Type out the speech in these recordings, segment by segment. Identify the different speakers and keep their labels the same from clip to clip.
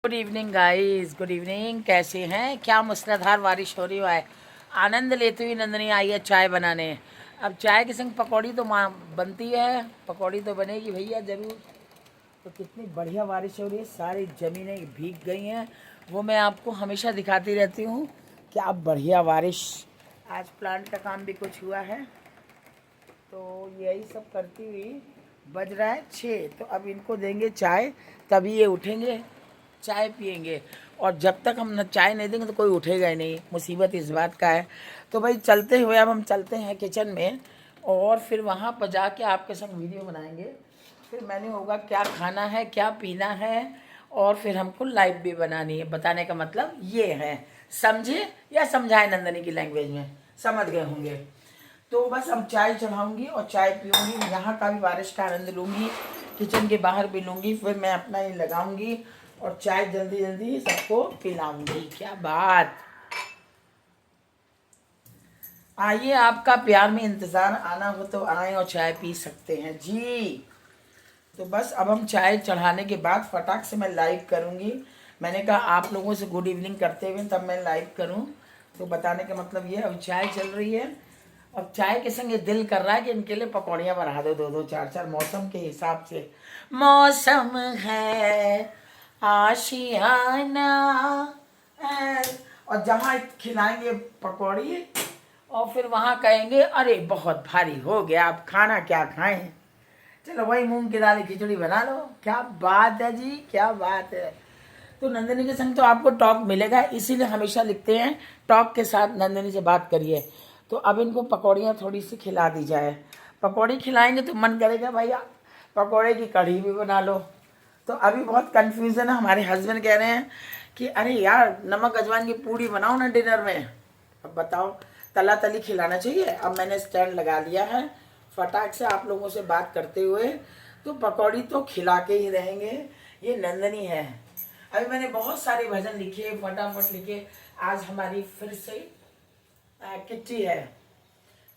Speaker 1: Good evening guys, good evening. कैसे हैं? क्या मूसलाधार बारिश हो रही है। आनंद लेती हुई नंदनी आई है चाय बनाने। अब चाय के संग पकौड़ी तो माँ बनती है, पकौड़ी तो बनेगी भैया ज़रूर। तो कितनी बढ़िया बारिश हो रही है, सारी ज़मीनें भीग गई हैं। वो मैं आपको हमेशा दिखाती रहती हूँ। क्या बढ़िया बारिश। आज प्लांट का काम भी कुछ हुआ है, तो यही सब करती हुई बज रहा है 6। तो अब इनको देंगे चाय, तभी ये उठेंगे, चाय पियेंगे। और जब तक हम न चाय नहीं देंगे तो कोई उठेगा ही नहीं। मुसीबत इस बात का है। तो भाई चलते हुए अब हम चलते हैं किचन में, और फिर वहाँ पर जाके आपके संग वीडियो बनाएंगे। फिर मेन्यू होगा क्या खाना है, क्या पीना है, और फिर हमको लाइव भी बनानी है। बताने का मतलब ये है, समझे या समझाए नंदनी की लैंग्वेज में, समझ गए होंगे। तो बस अब चाय चढ़ाऊंगी और चाय पीऊंगी, यहाँ का भी बारिश का आनंद लूंगी, किचन के बाहर भी लूंगी, फिर मैं अपना ही लगाऊंगी और चाय जल्दी जल्दी सबको पिलाऊंगी। क्या बात। आइए, आपका प्यार में इंतज़ार, आना हो तो आए और चाय पी सकते हैं जी। तो बस अब हम चाय चढ़ाने के बाद फटाक से मैं लाइव करूंगी। मैंने कहा आप लोगों से गुड इवनिंग करते हुए तब मैं लाइव करूं। तो बताने का मतलब ये, अब चाय चल रही है। अब चाय के संग ये दिल कर रहा है कि इनके लिए पकौड़ियाँ बना दो, दो दो चार चार, मौसम के हिसाब से। मौसम है आशियाना है। और जहाँ खिलाएंगे पकौड़ी, और फिर वहाँ कहेंगे अरे बहुत भारी हो गया, अब खाना क्या खाएं। चलो वही मूंग की दाल की खिचड़ी बना लो। क्या बात है जी, क्या बात है। तो नंदिनी के संग तो आपको टॉक मिलेगा, इसीलिए हमेशा लिखते हैं टॉक के साथ नंदिनी से बात करिए। तो अब इनको पकौड़ियाँ थोड़ी सी खिला दी जाए। पकौड़ी खिलाएंगे तो मन करेगा भैया पकौड़े की कढ़ी भी बना लो। तो अभी बहुत कन्फ्यूज़न है। हमारे हस्बैंड कह रहे हैं कि अरे यार नमक अजवाइन की पूड़ी बनाओ ना डिनर में। अब बताओ, तला तली खिलाना चाहिए। अब मैंने स्टैंड लगा लिया है, फटाक से आप लोगों से बात करते हुए। तो पकौड़ी तो खिला के ही रहेंगे, ये नंदनी है। अभी मैंने बहुत सारे भजन लिखे, फटाफट लिखे। आज हमारी फिर से किट्टी है।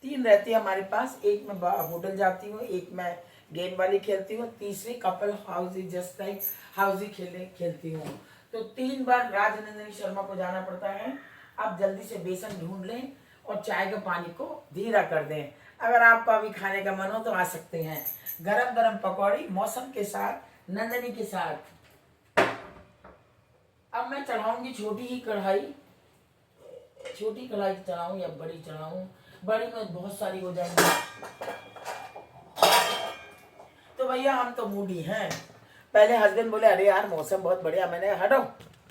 Speaker 1: 3 रहती है हमारे पास, एक मैं होटल जाती हूँ, एक मैं गेम वाली खेलती हूँ, तीसरी कपल हाउसी जस्ट लाइक हाउसी खेलती हूँ। तो 3 बार राजनंदिनी शर्मा को जाना पड़ता है। आप जल्दी से बेसन ढूंढ लें और चाय के पानी को धीरा कर दें। अगर आपका अभी खाने का मन हो तो आ सकते हैं। गरम गरम पकौड़ी मौसम के साथ, नंदनी के साथ। अब मैं चढ़ाऊंगी छोटी ही कढ़ाई। छोटी कढ़ाई चढ़ाऊं या बड़ी चढ़ाऊं? बड़ी में बहुत सारी हो जाएंगी। तो भैया हम तो मूडी हैं। पहले हस्बैंड बोले अरे यार मौसम बहुत बढ़िया, मैंने कहा हटो,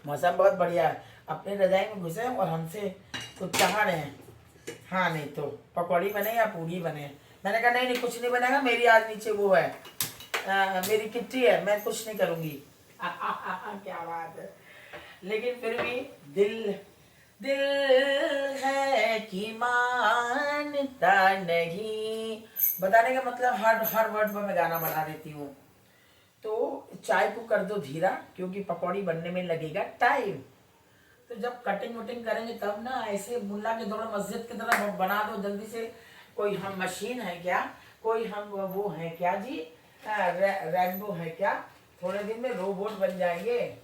Speaker 1: मौसम बहुत बढ़िया है। अपने रजाई में घुसे और हमसे कुछ चाह रहे हैं। हाँ नहीं तो पकौड़ी बने या पूड़ी बने। मैंने कहा नहीं नहीं कुछ नहीं बनेगा, मेरी आज नीचे वो है, मेरी किट्टी है, मैं कुछ नहीं करूँगी। क्या बात है। लेकिन फिर भी दिल दिल है कि मानता नहीं। बताने का मतलब हर हर वर्ड में मैं गाना बना देती हूँ। तो चाय को कर दो धीरा, क्योंकि पकौड़ी बनने में लगेगा टाइम। तो जब कटिंग वटिंग करेंगे तब ना, ऐसे मुल्ला के दौड़ मस्जिद की तरह बना दो जल्दी से। कोई हम मशीन है क्या, कोई हम वो है क्या जी, रैनबो है क्या? थोड़े दिन में रोबोट बन जाएंगे,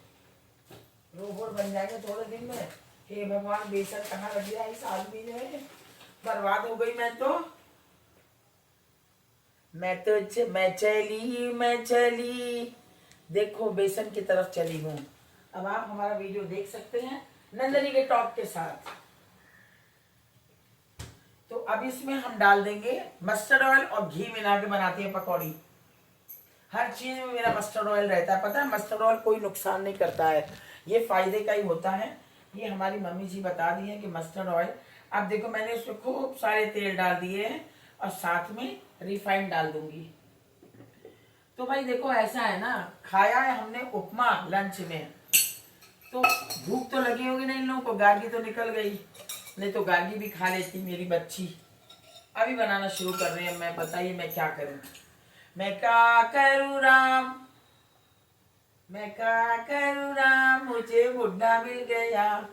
Speaker 1: रोबोट बन जाएंगे थोड़े दिन में। हे भगवान, बेसन कहाँ रख दिया इस आदमी ने, बर्बाद हो गई मैं तो। मैं चली, देखो बेसन की तरफ चली हूँ। अब आप हमारा वीडियो देख सकते हैं नंदनी के टॉप के साथ। तो अब इसमें हम डाल देंगे मस्टर्ड ऑयल और घी मिला के बनाती है पकौड़ी। हर चीज में मेरा मस्टर्ड ऑयल रहता है, पता है मस्टर्ड ऑयल कोई नुकसान नहीं करता है, ये फायदे का ही होता है। ये हमारी मम्मी जी बता दी है कि मस्टर्ड ऑयल। अब देखो मैंने इसमें खूब सारे तेल डाल दिए हैं और साथ में रिफाइंड डाल दूंगी। तो भाई देखो ऐसा है ना, खाया है हमने उपमा लंच में, तो भूख तो लगी होगी ना इन लोगों को, गार्गी तो निकल गई, नहीं तो गार्गी भी खा लेती मेरी बच्ची। अभी बनाना शुरू कर रहे हैं, मैं बताइए मैं क्या करूं, मैं क्या करूं राम, मैं क्या करूं राम, मुझे बुढ़ा मिल गया।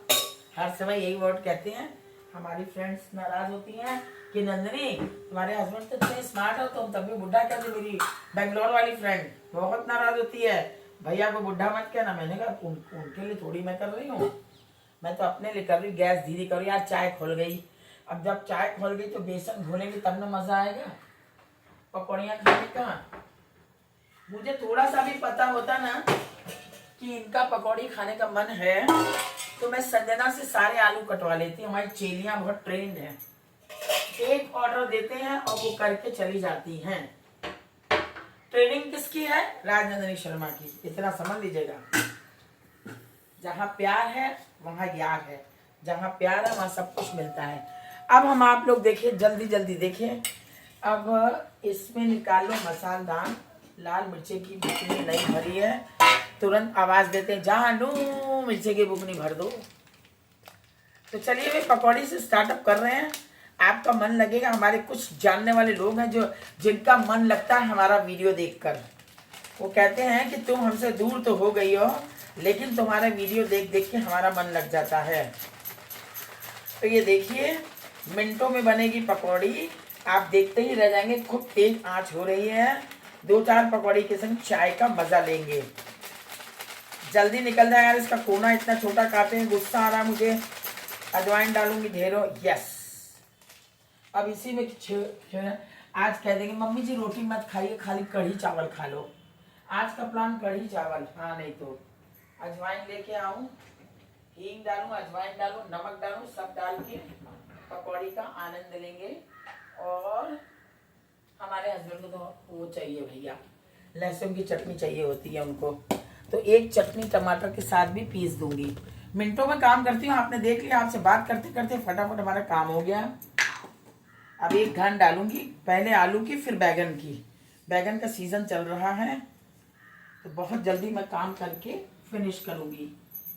Speaker 1: हर समय यही वर्ड कहते हैं। हमारी फ्रेंड्स नाराज होती हैं कि नंदनी तुम्हारे हस्बैंड तो इतने स्मार्ट हो, तुम तभी बुढ़ा कहते। मेरी बेंगलोर वाली फ्रेंड बहुत नाराज होती है, भैया को बुढ़ा मत कहना। मैंने कहा उनके लिए थोड़ी मैं कर रही हूँ, मैं तो अपने लिए कर रही हूँ। गैस धीरे करो यार, चाय खोल गई। अब जब चाय खोल गई तो बेसन घोलेंगे तब ना मजा आएगा पकौड़ियाँ खाने का। मुझे थोड़ा सा भी पता होता ना कि इनका पकौड़ी खाने का मन है तो मैं संजना से सारे आलू कटवा लेती हूँ। हमारी चेलियाँ बहुत ट्रेंड है, एक ऑर्डर देते हैं और वो करके चली जाती हैं। ट्रेनिंग किसकी है? राजनंदिनी शर्मा की। इतना समझ लीजिएगा, जहाँ प्यार है वहाँ यार है, जहाँ प्यार है वहाँ सब कुछ मिलता है। अब हम आप लोग देखिए, जल्दी जल्दी देखिए। अब इसमें निकाल लो मसालेदार लाल मिर्ची की बुकनी नहीं भरी है, तुरंत आवाज देते हैं जानू मिर्ची की बुकनी भर दो। तो चलिए भाई पकौड़ी से स्टार्टअप कर रहे हैं। आपका मन लगेगा। हमारे कुछ जानने वाले लोग हैं जो जिनका मन लगता है हमारा वीडियो देखकर। वो कहते हैं कि तुम हमसे दूर तो हो गई हो लेकिन तुम्हारा वीडियो देख देख के हमारा मन लग जाता है। तो ये देखिए मिनटों में बनेगी पकौड़ी, आप देखते ही रह जाएंगे। खूब तेज आंच हो रही है। 2-4 पकौड़ी के संग चाय का मजा लेंगे। जल्दी निकल जाए यार, इसका कोना इतना छोटा काटे हैं, गुस्सा आ रहा मुझे। अजवाइन डालूंगी ढेरों। यस, अब इसी में आज कह देंगे मम्मी जी रोटी मत खाइए, खाली कढ़ी चावल खा लो। आज का प्लान कढ़ी चावल। हाँ नहीं तो अजवाइन लेके आऊं, हींग डालूं, अजवाइन डालूं, नमक डालूं, सब डाल के पकौड़ी का आनंद लेंगे। और हमारे हस्बैंड को तो वो चाहिए भैया, लहसुन की चटनी चाहिए होती है उनको, तो एक चटनी टमाटर के साथ भी पीस दूंगी। मिनटों में काम करती हूँ, आपने देख लिया। आपसे बात करते करते फटाफट हमारा काम हो गया। अब एक घान डालूंगी, पहले आलू की फिर बैगन की। बैगन का सीजन चल रहा है तो बहुत जल्दी मैं काम करके फिनिश करूंगी।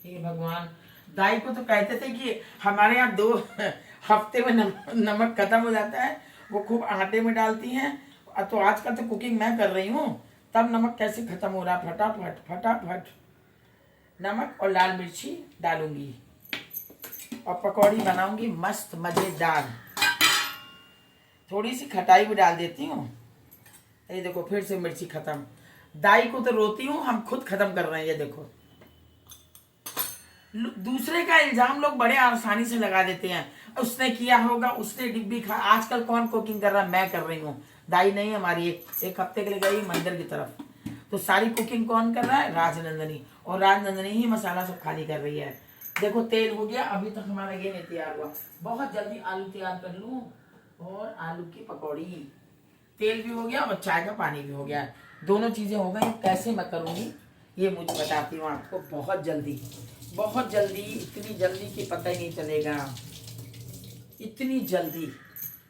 Speaker 1: हे भगवान, दाई को तो कहते थे कि हमारे यहाँ 2 हफ्ते में नमक खत्म हो जाता है, वो खूब आटे में डालती हैं। तो आजकल तो कुकिंग मैं कर रही हूँ, तब नमक कैसे खत्म हो रहा। फटाफट फटाफट नमक और लाल मिर्ची डालूंगी और पकौड़ी बनाऊंगी मस्त मजेदार। थोड़ी सी खटाई भी डाल देती हूँ। ये देखो फिर से मिर्ची खत्म। दाई को तो रोती हूँ, हम खुद खत्म कर रहे हैं। ये देखो, दूसरे का इल्जाम लोग बड़े आसानी से लगा देते हैं, उसने किया होगा, उसने डिब्बी खा। आजकल कौन कुकिंग कर रहा है? मैं कर रही हूँ। दाई नहीं, हमारी एक हफ्ते के लिए गई मंदिर की तरफ, तो सारी कुकिंग कौन कर रहा है? राजनंदिनी। और राजनंदिनी ही मसाला सब खाली कर रही है। देखो तेल हो गया, अभी तक हमारा ये नहीं तैयार हुआ। बहुत जल्दी आलू तैयार कर लूँ और आलू की पकौड़ी। तेल भी हो गया और चाय का पानी भी हो गया, दोनों चीजें हो गई। कैसे मैं करूँगी ये मुझे बताती हूँ आपको। बहुत जल्दी, बहुत जल्दी, इतनी जल्दी कि पता ही नहीं चलेगा। इतनी जल्दी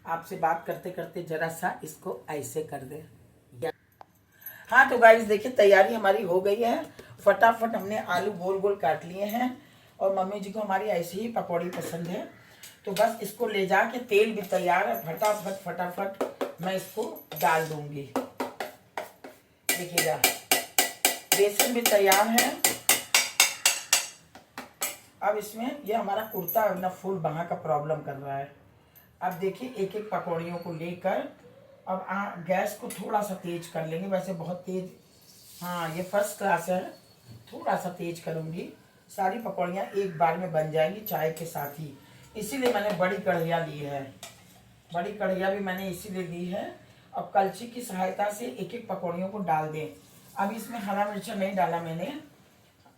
Speaker 1: आपसे बात करते करते जरा सा इसको ऐसे कर दे। हाँ तो गाइस देखिए तैयारी हमारी हो गई है। फटाफट हमने आलू गोल गोल काट लिए हैं और मम्मी जी को हमारी ऐसी ही पकौड़ी पसंद है, तो बस इसको ले जाके, तेल भी तैयार है, फटाफट फटाफट मैं इसको डाल दूंगी। देखिएगा बेसन भी तैयार है। अब इसमें ये हमारा कुर्ता ना फुल बाਹਾਂ का प्रॉब्लम कर रहा है। अब देखिए एक एक पकौड़ियों को लेकर अब गैस को थोड़ा सा तेज कर लेंगे। वैसे बहुत तेज, हाँ ये फर्स्ट क्लास है, थोड़ा सा तेज करूँगी। सारी पकौड़ियाँ एक बार में बन जाएंगी चाय के साथ ही, इसीलिए मैंने बड़ी कढ़ैया ली है। बड़ी कढ़ैया भी मैंने इसीलिए ली है। अब कलछी की सहायता से एक एक पकौड़ियों को डाल दें। अब इसमें हरा मिर्चा नहीं डाला मैंने,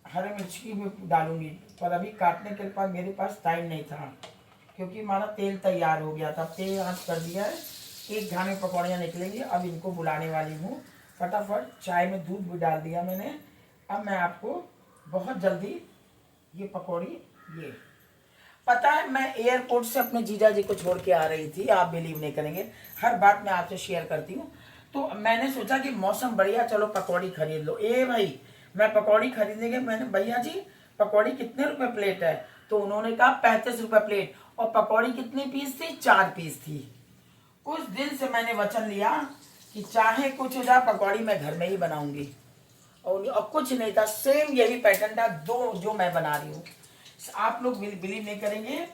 Speaker 1: हरी मिर्च की भी डालूंगी, पर अभी काटने के बाद मेरे पास टाइम नहीं था क्योंकि हमारा तेल तैयार हो गया था। तेल आँच कर दिया है, एक घाव में पकौड़ियाँ निकलेंगी। अब इनको बुलाने वाली हूँ। फटाफट चाय में दूध भी डाल दिया मैंने। अब मैं आपको बहुत जल्दी ये पकौड़ी, ये पता है मैं एयरपोर्ट से अपने जीजा जी को छोड़ के आ रही थी। आप बिलीव नहीं करेंगे, हर बात मैं आपसे शेयर करती हूँ। तो मैंने सोचा कि मौसम बढ़िया, चलो पकौड़ी खरीद लो। ए भाई, मैं पकौड़ी खरीदने के, मैंने भैया जी पकौड़ी कितने रुपए प्लेट है? तो उन्होंने कहा 35 रुपए प्लेट। और पकौड़ी कितनी पीस थी? 4 पीस थी। उस दिन से मैंने वचन लिया कि चाहे कुछ हो जाए पकौड़ी मैं घर में ही बनाऊंगी। और कुछ नहीं था, सेम यही पैटर्न था दो जो मैं बना रही हूँ। आप लोग बिलीव नहीं करेंगे।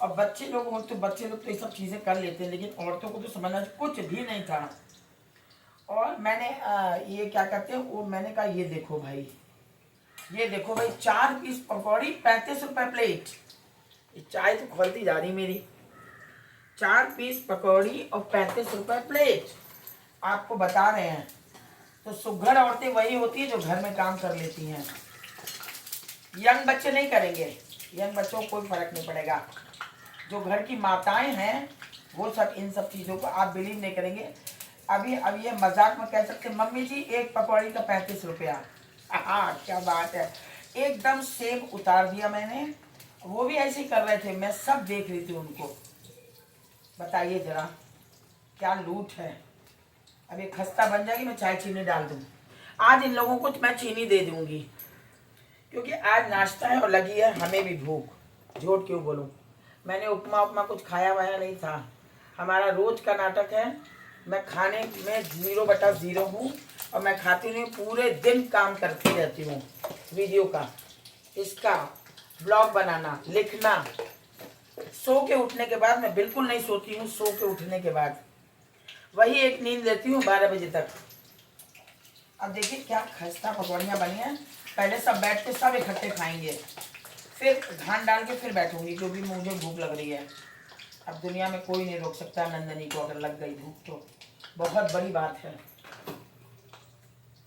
Speaker 1: और बच्चे लोग हो तो बच्चे लोग तो ये सब चीज़ें कर लेते हैं, लेकिन औरतों को तो समझना कुछ भी नहीं था। और मैंने ये क्या कहते हैं वो, मैंने कहा ये देखो भाई, ये देखो भाई, 4 पीस पकौड़ी 35 रुपए प्लेट। ये चाय तो खोलती जा रही मेरी। 4 पीस पकौड़ी और 35 रुपए प्लेट, आपको बता रहे हैं। तो सुघड़ औरतें वही होती है जो घर में काम कर लेती हैं। यंग बच्चे नहीं करेंगे, यंग बच्चों को कोई फर्क नहीं पड़ेगा। जो घर की माताएं हैं वो सब इन सब चीज़ों को आप बिलीव नहीं करेंगे। अब ये मजाक में कह सकते, मम्मी जी एक पकौड़ी का 35 रुपया। हाँ क्या बात है, एकदम सेम उतार दिया मैंने। वो भी ऐसे ही कर रहे थे, मैं सब देख रही थी उनको। बताइए जरा क्या लूट है। अब ये खस्ता बन जाएगी, मैं चाय चीनी डाल दूँ। आज इन लोगों को मैं चीनी दे दूंगी, क्योंकि आज नाश्ता है और लगी है हमें भी भूख। झूठ क्यों बोलूं, मैंने उपमा कुछ खाया वाया नहीं था। हमारा रोज का नाटक है, मैं खाने में 0/0 हूँ और मैं खाती नहीं, पूरे दिन काम करती रहती हूँ। वीडियो का, इसका ब्लॉग बनाना, लिखना। सो के उठने के बाद मैं बिल्कुल नहीं सोती हूँ। सो के उठने के बाद वही एक नींद लेती हूँ 12 बजे तक। अब देखिए क्या खस्ता पकौड़ियाँ बनी हैं। पहले सब बैठ के सब इकट्ठे खाएंगे, फिर धान डाल के फिर बैठूंगी, क्योंकि मुझे भूख लग रही है। अब दुनिया में कोई नहीं रोक सकता नंदनी को, अगर लग गई भूख तो बहुत बड़ी बात है।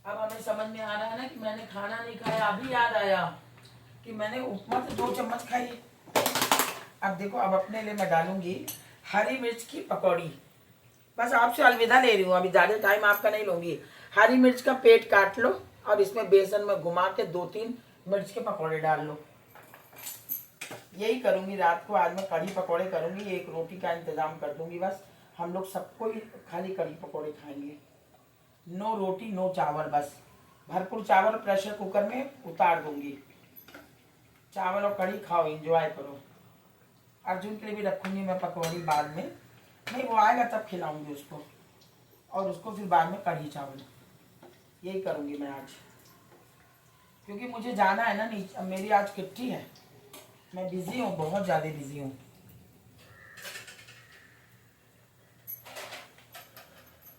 Speaker 1: अब हमें समझ में आ रहा है ना कि मैंने खाना नहीं खाया। अभी याद आया कि मैंने उपमा तो 2 चम्मच खाई। अब देखो, अब अपने लिए मैं डालूंगी हरी मिर्च की पकौड़ी। बस आपसे अलविदा ले रही हूँ, अभी ज़्यादा टाइम आपका नहीं लूँगी। हरी मिर्च का पेट काट लो और इसमें बेसन में घुमा के 2-3 मिर्च के पकौड़े डाल लो। यही करूँगी रात को। आज मैं कढ़ी पकौड़े करूँगी, एक रोटी का इंतज़ाम कर दूँगी। बस हम लोग सबको ही खाली कढ़ी पकौड़े खाएंगे, नो रोटी नो चावल। बस भरपूर चावल प्रेशर कुकर में उतार दूँगी। चावल और कढ़ी खाओ, एंजॉय करो। अर्जुन के लिए भी रखूँगी मैं पकौड़ी बाद में, नहीं वो आएगा तब खिलाऊंगी उसको, और उसको फिर बाद में कढ़ी चावल। यही करूँगी मैं आज, क्योंकि मुझे जाना है ना नीचे। मेरी आज किट्टी है, मैं बिजी हूँ, बहुत ज़्यादा बिजी हूँ।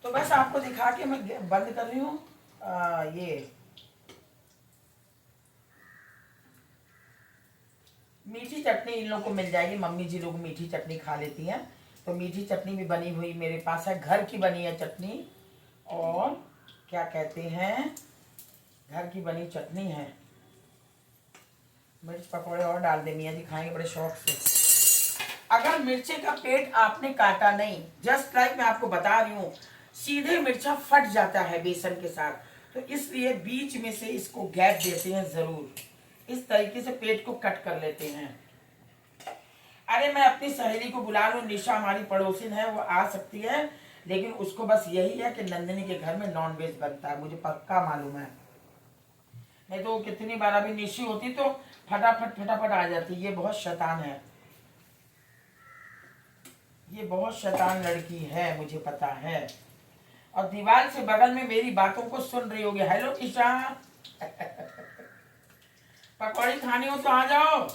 Speaker 1: तो बस आपको दिखा के मैं बंद कर रही हूँ। ये मीठी चटनी इन लोगों को मिल जाएगी। मम्मी जी लोग मीठी चटनी खा लेती हैं, तो मीठी चटनी भी बनी हुई मेरे पास है। घर की बनी है चटनी, और क्या कहते हैं, घर की बनी चटनी है। मिर्च पकौड़े और डाल दे, मियाँ जी खाएंगे बड़े शौक से। अगर मिर्चे का पेट आपने काटा नहीं, जस्ट लाइक मैं आपको बता रही हूँ, सीधे मिर्चा फट जाता है बेसन के साथ, तो इसलिए बीच में से इसको गैप देते हैं जरूर। इस तरीके से पेट को कट कर लेते हैं। अरे मैं अपनी सहेली को बुला लूं, निशा हमारी पड़ोसिन है, वो आ सकती है, लेकिन उसको बस यही है कि नंदिनी के घर में नॉन वेज बनता है, मुझे पक्का मालूम है। नहीं तो कितनी बार अभी निशी होती तो फटाफट आ जाती। ये बहुत शैतान है, ये बहुत शैतान लड़की है, मुझे पता है। और दीवार से बगल में मेरी बातों को सुन रही होगी। हेलो निशा, पकौड़ी खानी हो तो आ जाओ।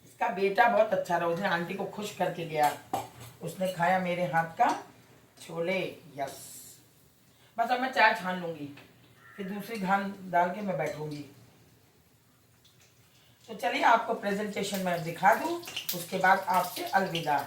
Speaker 1: इसका बेटा बहुत अच्छा रहा, उसने आंटी को खुश करके गया। उसने खाया मेरे हाथ का छोले। यस, बस अब मैं चाय छान लूंगी, फिर दूसरी घान डाल के मैं बैठूंगी। तो चलिए आपको प्रेजेंटेशन में दिखा दूं, उसके बाद आपसे अलविदा।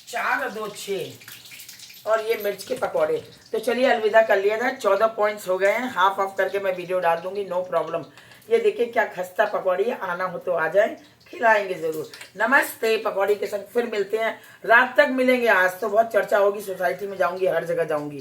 Speaker 1: 4 और 2 6 और ये मिर्च के पकौड़े। तो चलिए अलविदा कर लिया जाए। 14 पॉइंट्स हो गए हैं, हाफ ऑफ करके मैं वीडियो डाल दूंगी, नो प्रॉब्लम। ये देखिए क्या खस्ता पकौड़ी है, आना हो तो आ जाए, खिलाएंगे जरूर। नमस्ते, पकौड़ी के संग फिर मिलते हैं, रात तक मिलेंगे। आज तो बहुत चर्चा होगी, सोसाइटी में जाऊंगी, हर जगह जाऊंगी।